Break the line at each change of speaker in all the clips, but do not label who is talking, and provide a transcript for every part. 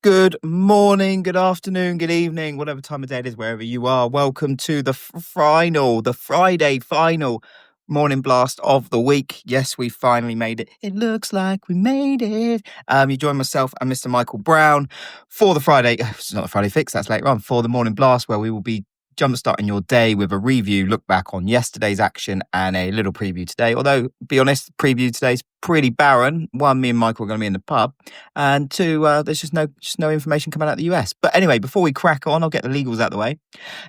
Good morning, good afternoon, good evening, whatever time of day it is, wherever you are. Welcome to the the Friday final morning blast of the week. Yes, we finally made it. It looks like we made it. You join myself and Mr. Michael Brown for the Friday. It's not the Friday fix, that's later on, for the morning blast, where we will be jumpstarting your day with a review, look back on yesterday's action, and a little preview today. Although, be honest, the preview today's pretty barren. One, me and Michael are going to be in the pub, and two, there's just no information coming out of the US. But anyway, before we crack on, I'll get the legals out of the way.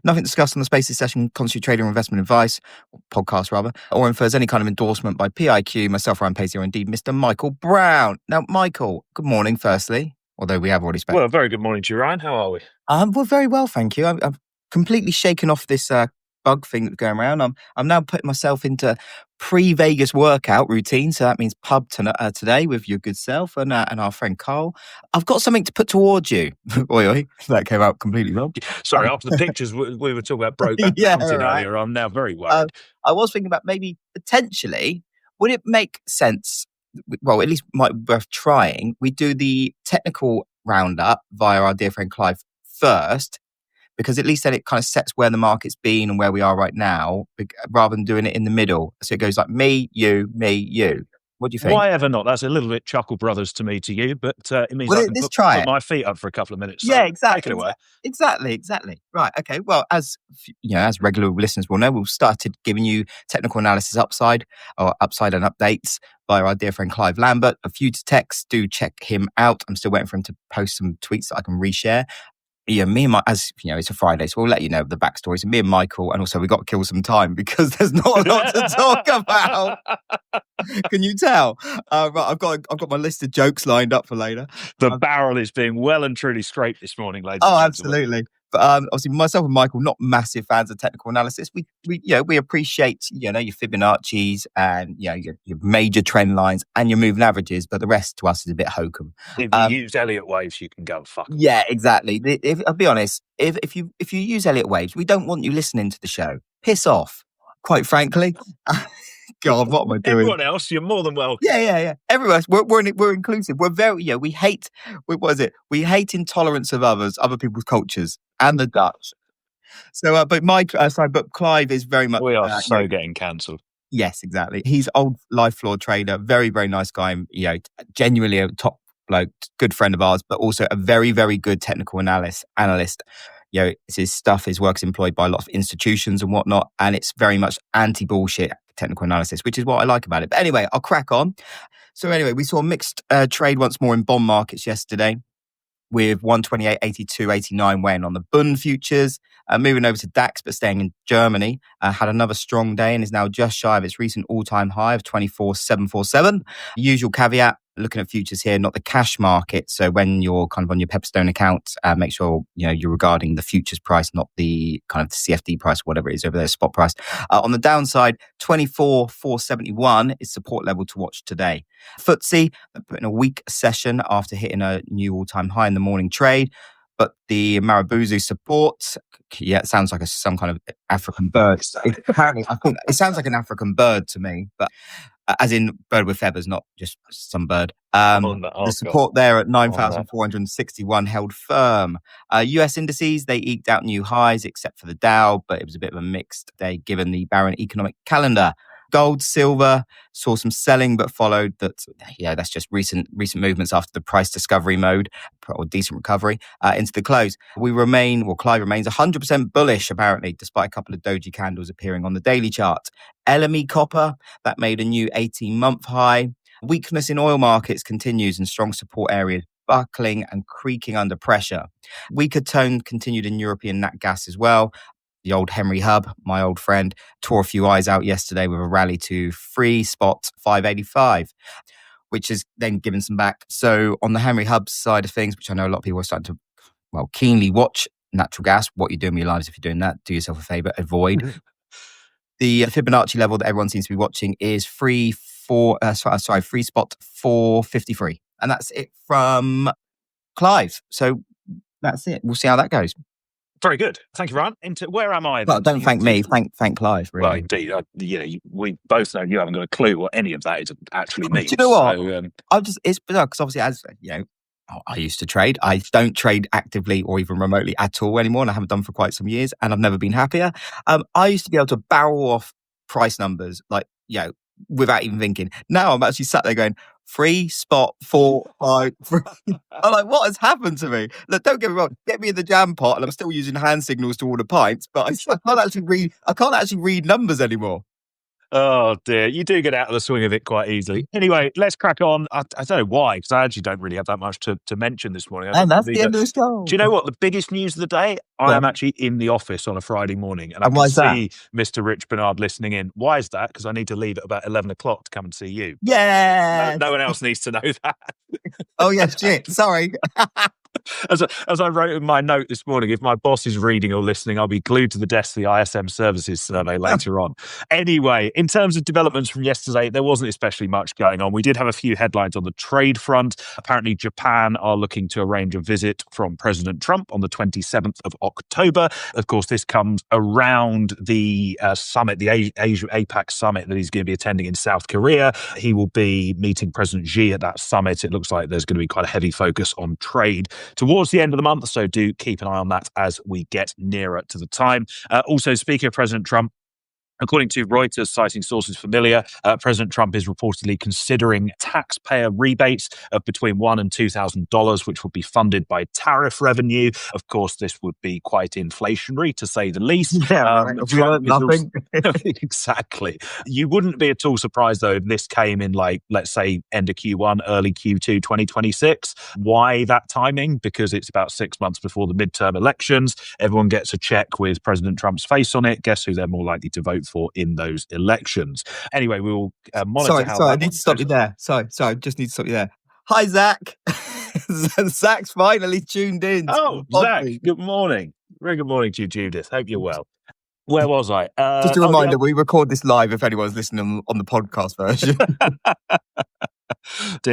Nothing discussed on the Spaces session constitute trading or investment advice, or podcast rather, or infers any kind of endorsement by PIQ, myself, Ryan Pacey, or indeed Mr. Michael Brown. Now, Michael, good morning, firstly. Although we have already spoken.
Well, very good morning to you, Ryan. How are we?
We're very well, thank you. I'm completely shaken off this bug thing that's going around. I'm now putting myself into pre-Vegas workout routine, so that means pub today with your good self and our friend Carl. I've got something to put towards you. Oi, that came out completely wrong.
Sorry, after the pictures we were talking about Brokeback Mountain earlier, I'm now very worried.
I was thinking about maybe potentially, would it make sense? Well, at least might be worth trying. We do the technical roundup via our dear friend Clive first, because at least then it kind of sets where the market's been and where we are right now, rather than doing it in the middle. So it goes like me, you, me, you. What do you think?
Why ever not? That's a little bit Chuckle Brothers to me, to you, but it means I can put my feet up for a couple of minutes. So
yeah, exactly.
Take it away.
Exactly. Right. Okay. Well, as regular listeners will know, we've started giving you technical analysis upside and updates by our dear friend Clive Lambert. A few to text. Do check him out. I'm still waiting for him to post some tweets that I can reshare. Yeah, me and it's a Friday, so we'll let you know the backstories. And me and Michael, and also we got to kill some time because there's not a lot to talk about. Can you tell? Right, I've got my list of jokes lined up for later.
The barrel is being well and truly scraped this morning, ladies.
Oh, absolutely. But obviously, myself and Michael, not massive fans of technical analysis. We appreciate your Fibonacci's and your major trend lines and your moving averages, but the rest to us is a bit hokum.
If you use Elliott waves, you can go fuck.
Yeah, exactly. I'll be honest. If you use Elliott waves, we don't want you listening to the show. Piss off, quite frankly. God, what am I doing?
Everyone else, you're more than welcome.
Yeah. Everyone else, we're inclusive. We're very we hate. What is it? We hate intolerance of other people's cultures and the Dutch. So, but Clive is very much.
We are getting cancelled.
Yes, exactly. He's old life floor trader, very very nice guy. Genuinely a top bloke, good friend of ours, but also a very very good technical analyst. It's his stuff. His work's employed by a lot of institutions and whatnot, and it's very much anti-bullshit technical analysis, which is what I like about it. But anyway, I'll crack on. So anyway, we saw mixed trade once more in bond markets yesterday, with 128.82.89 weighing on the Bund futures. Moving over to DAX, but staying in Germany, had another strong day and is now just shy of its recent all-time high of 24,747. Usual caveat, looking at futures here, not the cash market. So when you're kind of on your Pepperstone account, make sure you're regarding the futures price, not the kind of the CFD price, whatever it is over there, spot price. On the downside, 24,471 is support level to watch today. FTSE put in a weak session after hitting a new all-time high in the morning trade. But the Marabuzu support, it sounds like some kind of African bird. Apparently, I think it sounds like an African bird to me, but as in bird with feathers, not just some bird. The support there at 9,461 held firm. US indices, they eked out new highs except for the Dow, but it was a bit of a mixed day given the barren economic calendar. Gold, silver saw some selling, but followed that. That's just recent movements after the price discovery mode or decent recovery into the close. Clive remains 100% bullish apparently, despite a couple of doji candles appearing on the daily chart. LME copper that made a new 18-month high. Weakness in oil markets continues and strong support areas buckling and creaking under pressure. Weaker tone continued in European nat gas as well. The old Henry Hub, my old friend, tore a few eyes out yesterday with a rally to free spot 585, which has then given some back. So on the Henry Hub side of things, which I know a lot of people are starting to keenly watch natural gas, what you do in your lives if you're doing that, do yourself a favor, avoid. The Fibonacci level that everyone seems to be watching is free spot 453. And that's it from Clive. So that's it. We'll see how that goes.
Very good. Thank you, Ryan. Where am I?
Well, don't thank me. Thank Clive. Really.
Well, indeed. We both know you haven't got a clue what any of that is actually means.
Do you know what? It's bizarre because obviously, as I used to trade. I don't trade actively or even remotely at all anymore, and I haven't done for quite some years, and I've never been happier. I used to be able to barrel off price numbers like, without even thinking. Now I'm actually sat there going, 3, spot, 4, 5, 3. I'm like, what has happened to me? Look, don't get me wrong, get me in the jam pot, and I'm still using hand signals to order pints, but I can't actually read. I can't actually read numbers anymore.
Oh dear, you do get out of the swing of it quite easily. Anyway, let's crack on. I don't know why, because I actually don't really have that much to mention this morning.
And that's the end of the show.
Do you know what? The biggest news of the day? I am actually in the office on a Friday morning, and I can see Mr. Rich Bernard listening in. Why is that? Because I need to leave at about 11 o'clock to come and see you.
Yeah.
No one else needs to know that.
Oh, yeah, shit. Sorry.
As I wrote in my note this morning, if my boss is reading or listening, I'll be glued to the desk for the ISM services survey later on. Anyway, in terms of developments from yesterday, there wasn't especially much going on. We did have a few headlines on the trade front. Apparently, Japan are looking to arrange a visit from President Trump on the 27th of October. Of course, this comes around the summit, the Asia APAC summit that he's going to be attending in South Korea. He will be meeting President Xi at that summit. It looks like there's going to be quite a heavy focus on trade towards the end of the month, so do keep an eye on that as we get nearer to the time. Also, speaking of President Trump, according to Reuters, citing sources familiar, President Trump is reportedly considering taxpayer rebates of between $1,000 and $2,000, which would be funded by tariff revenue. Of course, this would be quite inflationary, to say the least.
Yeah, right. If we learned nothing.
Exactly. You wouldn't be at all surprised, though, if this came in, like, let's say, end of Q1, early Q2 2026. Why that timing? Because it's about 6 months before the midterm elections. Everyone gets a check with President Trump's face on it. Guess who they're more likely to vote for in those elections. Anyway, we will monitor
Sorry, I need to stop you there. Sorry, just need to stop you there. Hi, Zach. Zach's finally tuned in.
Oh, Zach, good morning. Very good morning to you, Judith. Hope you're well. Where was I?
Just a reminder, we record this live if anyone's listening on the podcast version.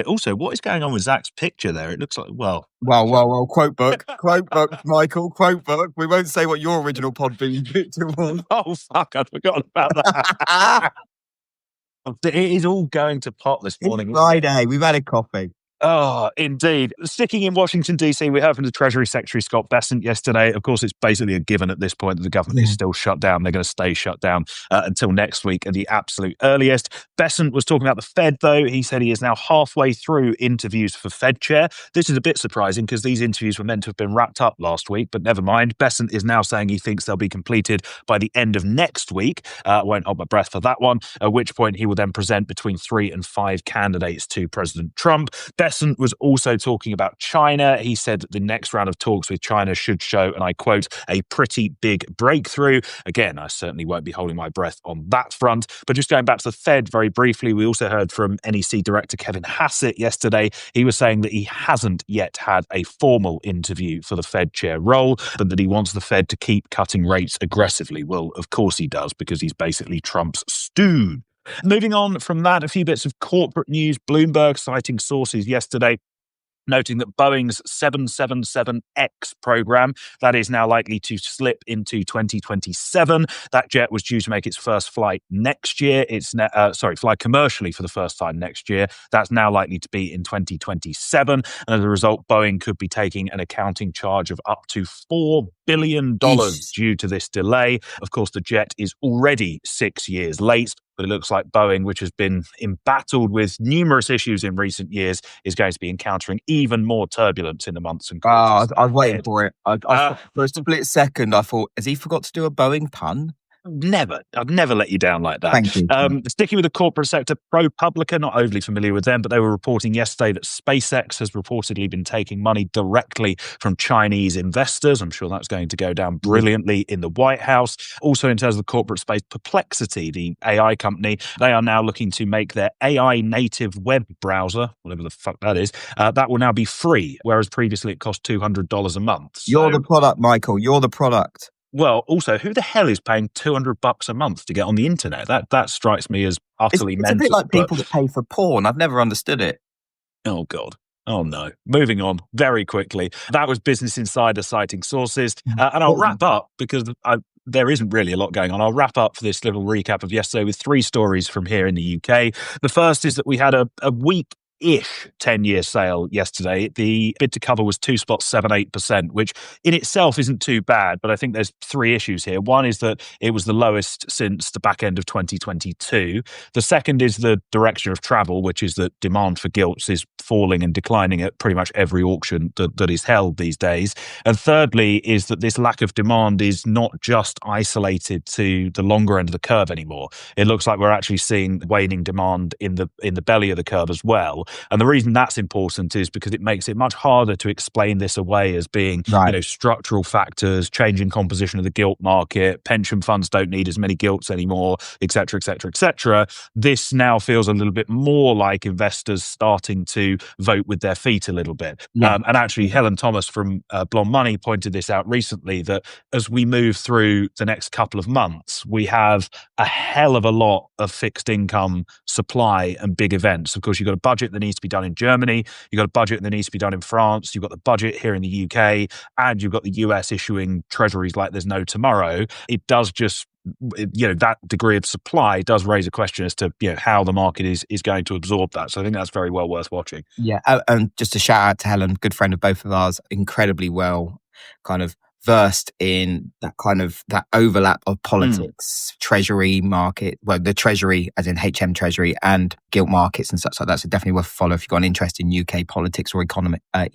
Also, what is going on with Zach's picture there? It looks like, well,
quote book, Michael, quote book. We won't say what your original Podbean picture was.
Oh, fuck, I'd forgotten about that. It is all going to pot this morning.
It's Friday, we've had a coffee.
Oh, indeed. Sticking in Washington, D.C., we heard from the Treasury Secretary, Scott Bessent, yesterday. Of course, it's basically a given at this point that the government is still shut down. They're going to stay shut down until next week at the absolute earliest. Bessent was talking about the Fed, though. He said he is now halfway through interviews for Fed chair. This is a bit surprising because these interviews were meant to have been wrapped up last week, but never mind. Bessent is now saying he thinks they'll be completed by the end of next week. Won't hold my breath for that one, at which point he will then present between 3 and 5 candidates to President Trump. Bessent was also talking about China. He said that the next round of talks with China should show, and I quote, a pretty big breakthrough. Again, I certainly won't be holding my breath on that front. But just going back to the Fed very briefly, we also heard from NEC Director Kevin Hassett yesterday. He was saying that he hasn't yet had a formal interview for the Fed chair role, but that he wants the Fed to keep cutting rates aggressively. Well, of course he does, because he's basically Trump's stooge. Moving on from that, a few bits of corporate news. Bloomberg citing sources yesterday, noting that Boeing's 777X program, that is now likely to slip into 2027. That jet was due to make its first flight next year. Fly commercially for the first time next year. That's now likely to be in 2027. And as a result, Boeing could be taking an accounting charge of up to $4 billion due to this delay. Of course, the jet is already 6 years late, but it looks like Boeing, which has been embattled with numerous issues in recent years, is going to be encountering even more turbulence in the months and quarters.
I was waiting for it. For a split second, I thought, has he forgot to do a Boeing pun?
Never. I'd never let you down like that.
Thank you.
Sticking with the corporate sector, ProPublica, not overly familiar with them, but they were reporting yesterday that SpaceX has reportedly been taking money directly from Chinese investors. I'm sure that's going to go down brilliantly in the White House. Also, in terms of the corporate space, Perplexity, the AI company, they are now looking to make their AI native web browser, whatever the fuck that is, that will now be free, whereas previously it cost $200 a month.
You're the product, Michael. You're the product.
Well, also, who the hell is paying $200 a month to get on the internet? That strikes me as utterly mental.
It's a bit like people that pay for porn. I've never understood it.
Oh, God. Oh, no. Moving on very quickly. That was Business Insider citing sources. And I'll wrap up because there isn't really a lot going on. I'll wrap up for this little recap of yesterday with 3 stories from here in the UK. The first is that we had a week ish 10-year sale yesterday. The bid to cover was 2.78%, which in itself isn't too bad, but I think there's three issues here. One is that it was the lowest since the back end of 2022. The second is the direction of travel, which is that demand for gilts is falling and declining at pretty much every auction that is held these days. And thirdly is that this lack of demand is not just isolated to the longer end of the curve anymore. It looks like we're actually seeing waning demand in the belly of the curve as well. And the reason that's important is because it makes it much harder to explain this away as being,
Right.
structural factors, changing composition of the gilt market, pension funds don't need as many gilts anymore, et cetera, et cetera, et cetera. This now feels a little bit more like investors starting to vote with their feet a little bit.
Yeah.
And actually, Helen Thomas from Blonde Money pointed this out recently, that as we move through the next couple of months, we have a hell of a lot of fixed income supply and big events. Of course, you've got a budget that needs to be done in Germany, you've got a budget that needs to be done in France, you've got the budget here in the UK, and you've got the US issuing treasuries like there's no tomorrow. It does just, that degree of supply does raise a question as to how the market is going to absorb that. So I think that's very well worth watching.
Yeah. And just a shout out to Helen, good friend of both of ours, incredibly well kind of versed in that overlap of politics, treasury market, well, the treasury as in HM treasury, and gilt markets and such like that. So definitely worth a follow if you've got an interest in UK politics or economy.
I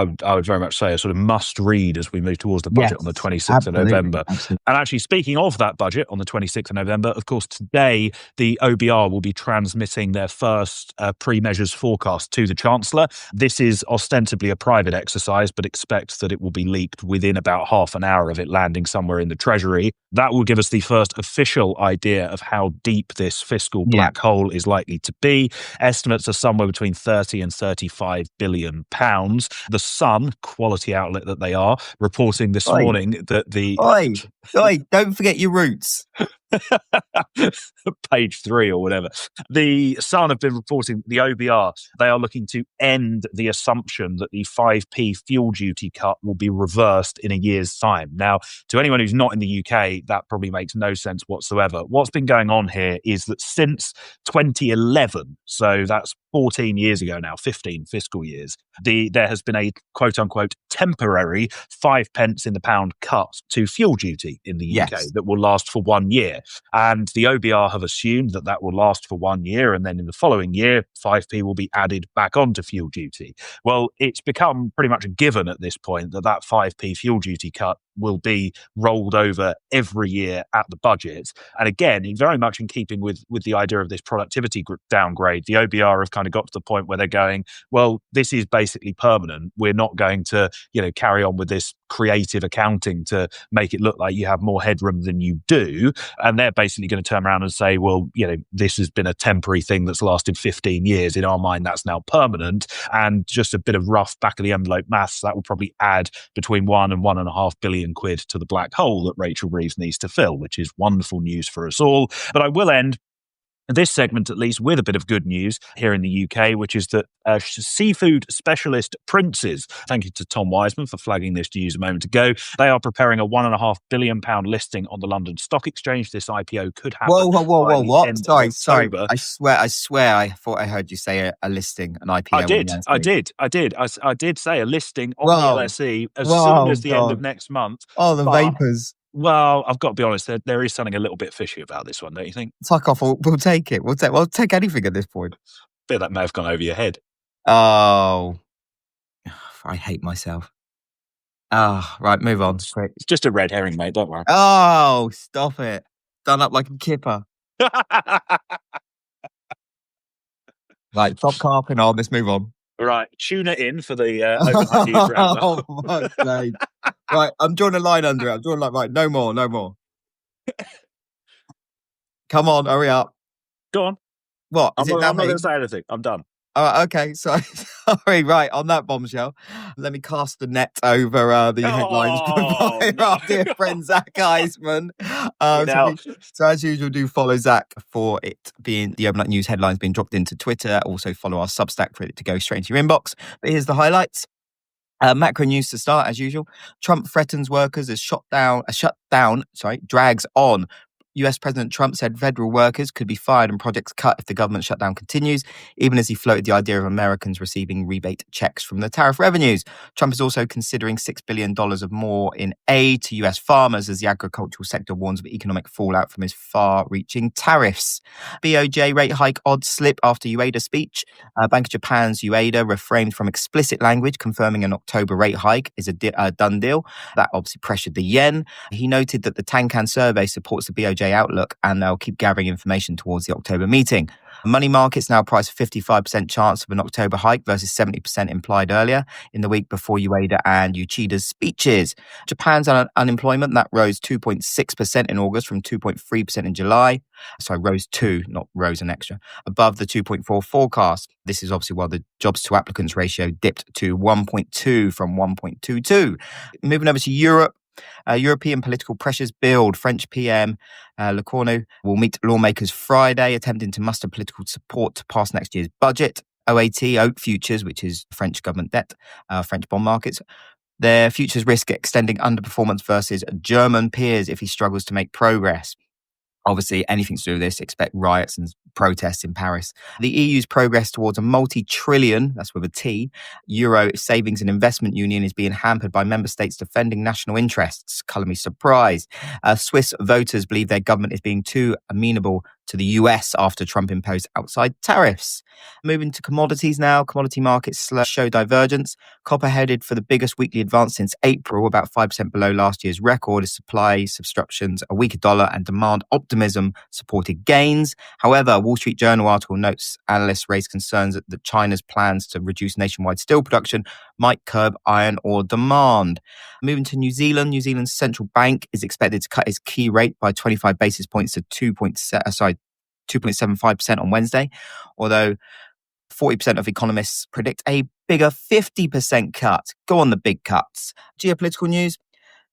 would very much say a sort of must read as we move towards the budget on the 26th of November.
Absolutely.
And actually, speaking of that budget on the 26th of November, of course, today the OBR will be transmitting their first pre-measures forecast to the Chancellor. This is ostensibly a private exercise, but expect that it will be leaked within about half an hour of it landing somewhere in the Treasury. That will give us the first official idea of how deep this fiscal black hole is likely to be. Estimates are somewhere between 30 and 35 billion pounds. The Sun, quality outlet that they are, reporting this morning that the...
Oi, don't forget your roots.
Page 3 or whatever. The Sun have been reporting the OBR. They are looking to end the assumption that the 5p fuel duty cut will be reversed in a year's time. Now, to anyone who's not in the UK, that probably makes no sense whatsoever. What's been going on here is that since 2011, so that's 14 years ago now, 15 fiscal years, there has been a quote-unquote temporary 5 pence in the pound cut to fuel duty in the UK that will last for 1 year. And the OBR have assumed that that will last for 1 year, and then in the following year, 5p will be added back onto fuel duty. Well, it's become pretty much a given at this point that 5p fuel duty cut will be rolled over every year at the budget. And again, very much in keeping with the idea of this productivity downgrade, the OBR have kind of got to the point where they're going, well, this is basically permanent. We're not going to, carry on with this creative accounting to make it look like you have more headroom than you do. And they're basically going to turn around and say, well, this has been a temporary thing that's lasted 15 years. In our mind, that's now permanent. And just a bit of rough back of the envelope maths, that will probably add between 1 and 1.5 billion quid to the black hole that Rachel Reeves needs to fill, which is wonderful news for us all. But I will end this segment, at least, with a bit of good news here in the UK, which is that seafood specialist Prince's, thank you to Tom Wiseman for flagging this news a moment ago, they are preparing a £1.5 billion listing on the London Stock Exchange. This IPO could happen.
Whoa, what? Sorry.
October.
I swear I thought I heard you say a listing, an IPO.
I did say a listing on the LSE as soon as the end of next month.
Oh, the vapors.
Well, I've got to be honest, there is something a little bit fishy about this one, don't you think?
Fuck off, we'll take it. We'll take anything at this point.
Bit that may have gone over your head.
Oh, I hate myself. Right, move on.
It's just a red herring, mate, don't worry.
Oh, stop it. Done up like a kipper. Right, stop carping on, let's move on.
Right, tune it in for the overnight news roundup.
Oh, my God. Right, I'm drawing a line under it. Right, no more. Come on, hurry up.
Go on.
What?
I'm not going to say anything. I'm done.
Okay, sorry, right, on that bombshell, let me cast the net over the headlines by our dear friend Zach Eisman. So as usual, do follow Zach for it being the overnight news headlines being dropped into Twitter. Also follow our Substack for it to go straight into your inbox. But here's the highlights. Macro news to start, as usual. Trump threatens workers as shutdown drags on. US President Trump said federal workers could be fired and projects cut if the government shutdown continues, even as he floated the idea of Americans receiving rebate checks from the tariff revenues. Trump is also considering $6 billion of more in aid to US farmers as the agricultural sector warns of economic fallout from his far-reaching tariffs. BOJ rate hike odds slip after Ueda speech. Bank of Japan's Ueda refrained from explicit language, confirming an October rate hike is a done deal. That obviously pressured the yen. He noted that the Tankan survey supports the BOJ outlook and they'll keep gathering information towards the October meeting. Money markets now price a 55% chance of an October hike versus 70% implied earlier in the week before Ueda and Yochida's speeches. Japan's unemployment, that rose 2.6% in August from 2.3% in July. Sorry, rose 2, not rose an extra, above the 2.4 forecast. This is obviously while the jobs to applicants ratio dipped to 1.2 from 1.22. Moving over to Europe. European political pressures build. French PM Le Cornu will meet lawmakers Friday, attempting to muster political support to pass next year's budget. Oat futures, which is French government debt, French bond markets, their futures risk extending underperformance versus German peers if he struggles to make progress. Obviously, anything to do with this, expect riots and protests in Paris. The EU's progress towards a multi-trillion, that's with a T, euro savings and investment union is being hampered by member states defending national interests. Colour me surprised. Swiss voters believe their government is being too amenable to the US after Trump imposed outside tariffs. Moving to commodities now. Commodity markets show divergence. Copper headed for the biggest weekly advance since April, about 5% below last year's record as supply disruptions, a weaker dollar and demand optimism supported gains. However, Wall Street Journal article notes analysts raise concerns that China's plans to reduce nationwide steel production might curb iron ore demand. Moving to New Zealand, New Zealand's central bank is expected to cut its key rate by 25 basis points to 2.75% on Wednesday, although 40% of economists predict a bigger 50% cut. Go on the big cuts. Geopolitical news.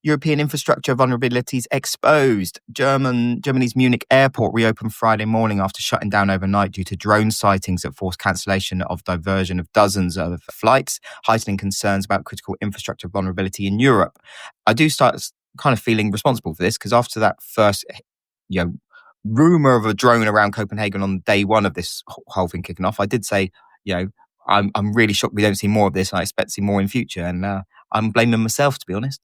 European infrastructure vulnerabilities exposed. Germany's Munich airport reopened Friday morning after shutting down overnight due to drone sightings that forced cancellation of diversion of dozens of flights, heightening concerns about critical infrastructure vulnerability in Europe. I do start kind of feeling responsible for this because after that first, rumour of a drone around Copenhagen on day one of this whole thing kicking off, I did say, I'm really shocked we don't see more of this and I expect to see more in future. And I'm blaming myself, to be honest.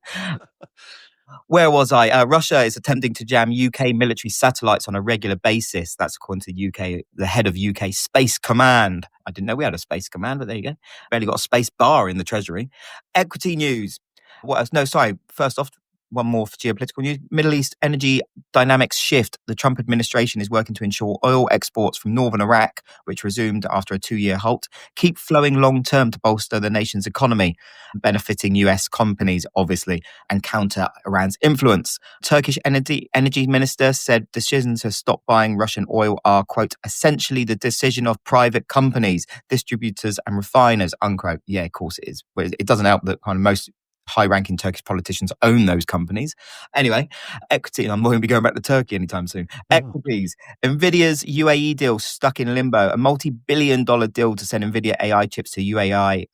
Where was I? Russia is attempting to jam UK military satellites on a regular basis. That's according to the head of UK Space Command. I didn't know we had a Space Command, but there you go. Barely got a space bar in the Treasury. Equity news. What else? No, sorry. First off, one more for geopolitical news. Middle East energy dynamics shift. The Trump administration is working to ensure oil exports from northern Iraq, which resumed after a 2-year halt, keep flowing long-term to bolster the nation's economy, benefiting US companies, obviously, and counter Iran's influence. Turkish energy minister said decisions to stop buying Russian oil are, quote, essentially the decision of private companies, distributors and refiners, unquote. Yeah, of course it is. But it doesn't help that kind of most high-ranking Turkish politicians own those companies. Anyway, equity, and I'm not going to be going back to Turkey anytime soon. Equities. Nvidia's UAE deal stuck in limbo. A multi-billion-dollar deal to send Nvidia AI chips to UAE,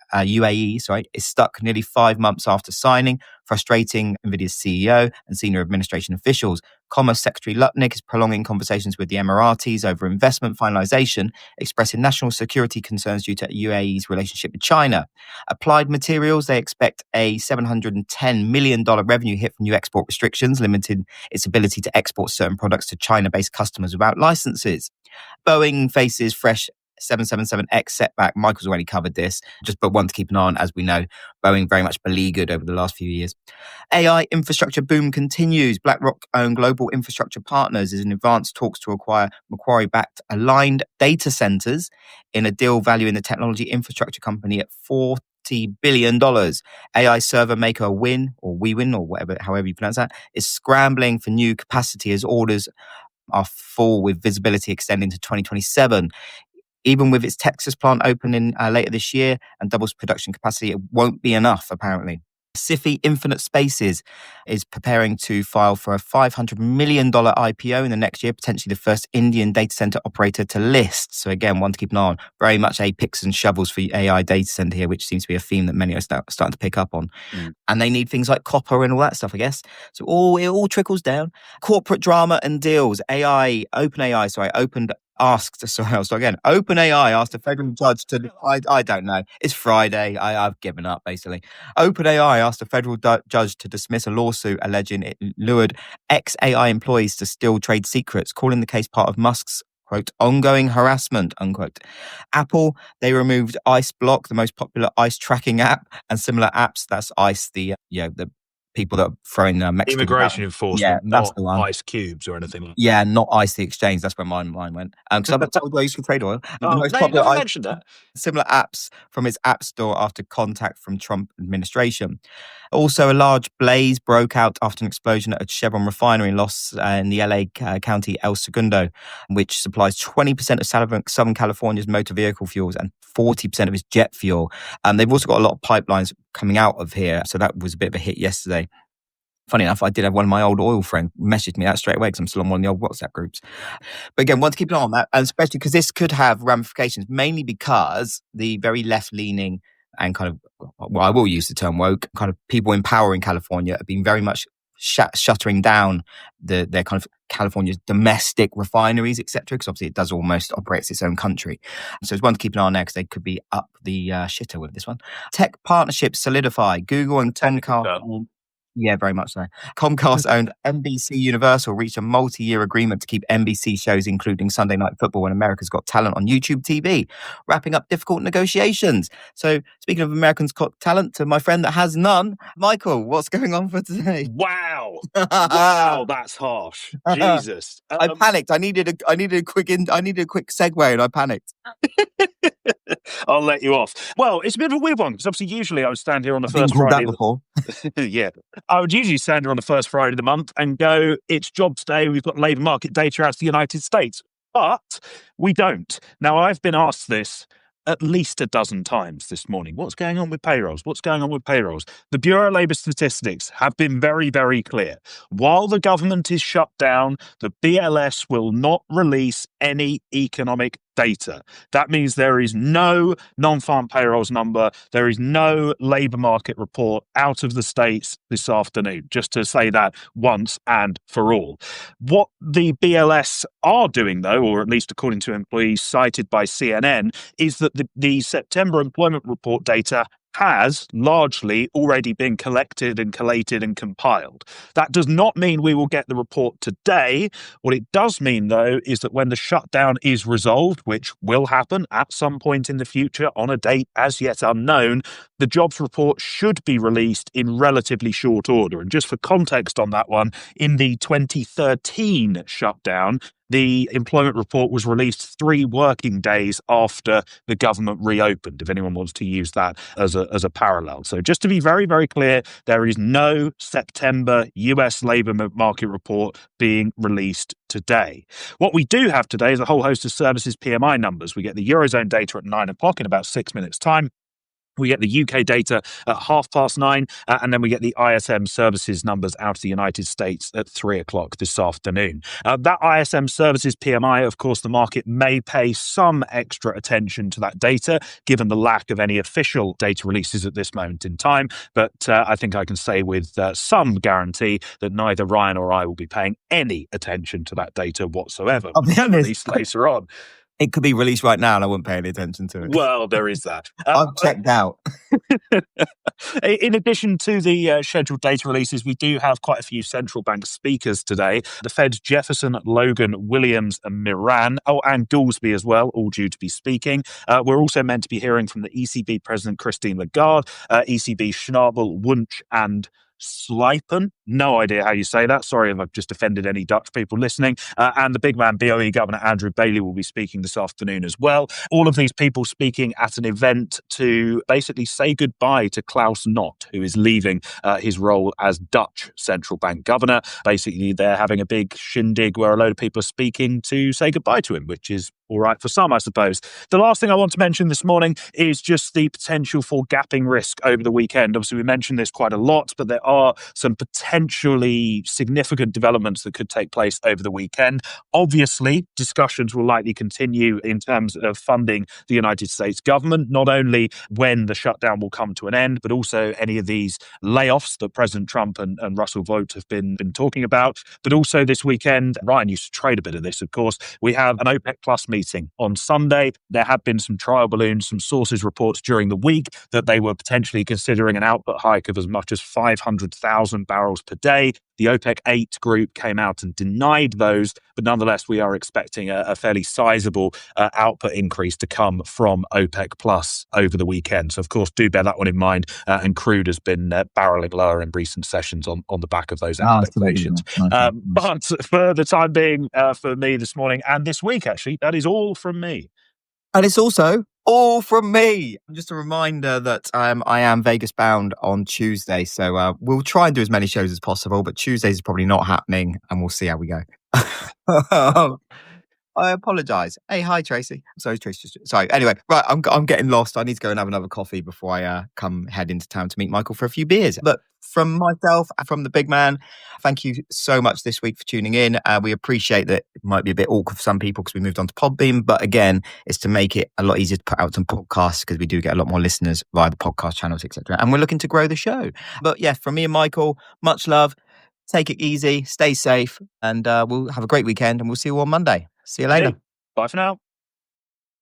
is stuck nearly 5 months after signing, frustrating Nvidia's CEO and senior administration officials. Commerce Secretary Lutnick is prolonging conversations with the Emiratis over investment finalization, expressing national security concerns due to UAE's relationship with China. Applied Materials, they expect a $710 million revenue hit from new export restrictions, limiting its ability to export certain products to China-based customers without licenses. Boeing faces fresh 777X setback. Michael's already covered this, but one to keep an eye on. As we know, Boeing very much beleaguered over the last few years. AI infrastructure boom continues. BlackRock-owned Global Infrastructure Partners is in advanced talks to acquire Macquarie-backed Aligned Data Centers in a deal valuing the technology infrastructure company at $40 billion. AI server maker WeWin, or whatever, however you pronounce that, is scrambling for new capacity as orders are full with visibility extending to 2027. Even with its Texas plant opening later this year and doubles production capacity, it won't be enough, apparently. Sifi Infinite Spaces is preparing to file for a $500 million IPO in the next year, potentially the first Indian data center operator to list. So again, one to keep an eye on. Very much a picks and shovels for AI data center here, which seems to be a theme that many are starting to pick up on. And they need things like copper and all that stuff, I guess. So it all trickles down. Corporate drama and deals. OpenAI asked a federal judge to, I don't know. It's Friday. I've given up, basically. OpenAI asked a federal judge to dismiss a lawsuit alleging it lured ex-AI employees to steal trade secrets, calling the case part of Musk's, quote, ongoing harassment, unquote. Apple, they removed Ice Block, the most popular ice tracking app, and similar apps. That's Ice, the people that are throwing Mexican
immigration enforcement,
that's
not
the one.
ice cubes or anything like that.
Yeah, not Ice the Exchange. That's where mine went. Because I've been told I used to trade oil.
Oh, you never mentioned that.
Similar apps from its app store after contact from Trump administration. Also, a large blaze broke out after an explosion at a Chevron refinery in the LA County El Segundo, which supplies 20% of Southern California's motor vehicle fuels and 40% of its jet fuel. They've also got a lot of pipelines coming out of here, so that was a bit of a hit yesterday. Funny enough, I did have one of my old oil friends message me that straight away because I'm still on one of the old WhatsApp groups. But again, want to keep an eye on that, and especially because this could have ramifications, mainly because the very left-leaning and kind of, well, I will use the term woke, kind of people in power in California have been very much shuttering down their kind of California's domestic refineries, etc., because obviously it does almost operate its own country. So it's one to keep an eye on there because they could be up the shitter with this one. Tech partnerships solidify. Google and Comcast. Yeah, very much so. Comcast-owned NBC Universal reached a multi-year agreement to keep NBC shows, including Sunday Night Football and America's Got Talent, on YouTube TV, wrapping up difficult negotiations. So, speaking of America's Got Talent, to my friend that has none, Michael, what's going on for today?
Wow, wow, that's harsh. Jesus,
I panicked. I needed a quick segue, and I panicked.
I'll let you off. Well, it's a bit of a weird one because obviously, usually I would stand here on the first Friday.
Before.
Yeah, I would usually stand here on the first Friday of the month and go, "It's jobs day. We've got labour market data out of the United States," but we don't. Now, I've been asked this at least a dozen times this morning. What's going on with payrolls? What's going on with payrolls? The Bureau of Labour Statistics have been very, very clear. While the government is shut down, the BLS will not release any economic data. That means there is no non-farm payrolls number. There is no labour market report out of the States this afternoon, just to say that once and for all. What the BLS are doing, though, or at least according to employees cited by CNN, is that the September employment report data has largely already been collected and collated and compiled. That does not mean we will get the report today. What it does mean, though, is that when the shutdown is resolved, which will happen at some point in the future on a date as yet unknown, the jobs report should be released in relatively short order. And just for context on that one, in the 2013 shutdown, the employment report was released 3 working days after the government reopened, if anyone wants to use that as a parallel. So just to be very, very clear, there is no September US labour market report being released today. What we do have today is a whole host of services PMI numbers. We get the Eurozone data at 9 o'clock in about 6 minutes' time. We get the UK data at 9:30, and then we get the ISM services numbers out of the United States at 3 o'clock this afternoon. That ISM services PMI, of course, the market may pay some extra attention to that data, given the lack of any official data releases at this moment in time. But I think I can say with some guarantee that neither Ryan or I will be paying any attention to that data whatsoever.
I'll be honest.
At least later on.
It could be released right now and I wouldn't pay any attention to it.
Well, there is that.
I've checked out.
In addition to the scheduled data releases, we do have quite a few central bank speakers today. The Fed's Jefferson, Logan, Williams and Moran, and Goolsbee as well, all due to be speaking. We're also meant to be hearing from the ECB President Christine Lagarde, ECB Schnabel, Wunsch and Slijpen. No idea how you say that. Sorry if I've just offended any Dutch people listening. And the big man BOE Governor Andrew Bailey will be speaking this afternoon as well. All of these people speaking at an event to basically say goodbye to Klaus Knot, who is leaving his role as Dutch central bank governor. Basically, they're having a big shindig where a load of people are speaking to say goodbye to him, which is all right, for some, I suppose. The last thing I want to mention this morning is just the potential for gapping risk over the weekend. Obviously, we mentioned this quite a lot, but there are some potentially significant developments that could take place over the weekend. Obviously, discussions will likely continue in terms of funding the United States government, not only when the shutdown will come to an end, but also any of these layoffs that President Trump and Russell Vought have been talking about. But also this weekend, Ryan used to trade a bit of this, of course, we have an OPEC Plus meeting on Sunday. There have been some trial balloons, some sources reports during the week that they were potentially considering an output hike of as much as 500,000 barrels per day. The OPEC 8 group came out and denied those, but nonetheless, we are expecting a fairly sizable output increase to come from OPEC Plus over the weekend. So, of course, do bear that one in mind. And crude has been barreling lower in recent sessions on the back of those expectations. But for the time being, for me this morning and this week, actually, that is all from me.
And it's also all from me. Just a reminder that I am Vegas bound on Tuesday. So we'll try and do as many shows as possible, but Tuesdays is probably not happening and we'll see how we go. I apologise. Hey, hi, Tracy. Sorry, Tracy. Sorry. Anyway, right, I'm getting lost. I need to go and have another coffee before I head into town to meet Michael for a few beers. But from myself, from the big man, thank you so much this week for tuning in. We appreciate that it might be a bit awkward for some people because we moved on to Podbean. But again, it's to make it a lot easier to put out some podcasts because we do get a lot more listeners via the podcast channels, etc. And we're looking to grow the show. But yeah, from me and Michael, much love. Take it easy, stay safe, and we'll have a great weekend and we'll see you on Monday. See you later.
Bye for now.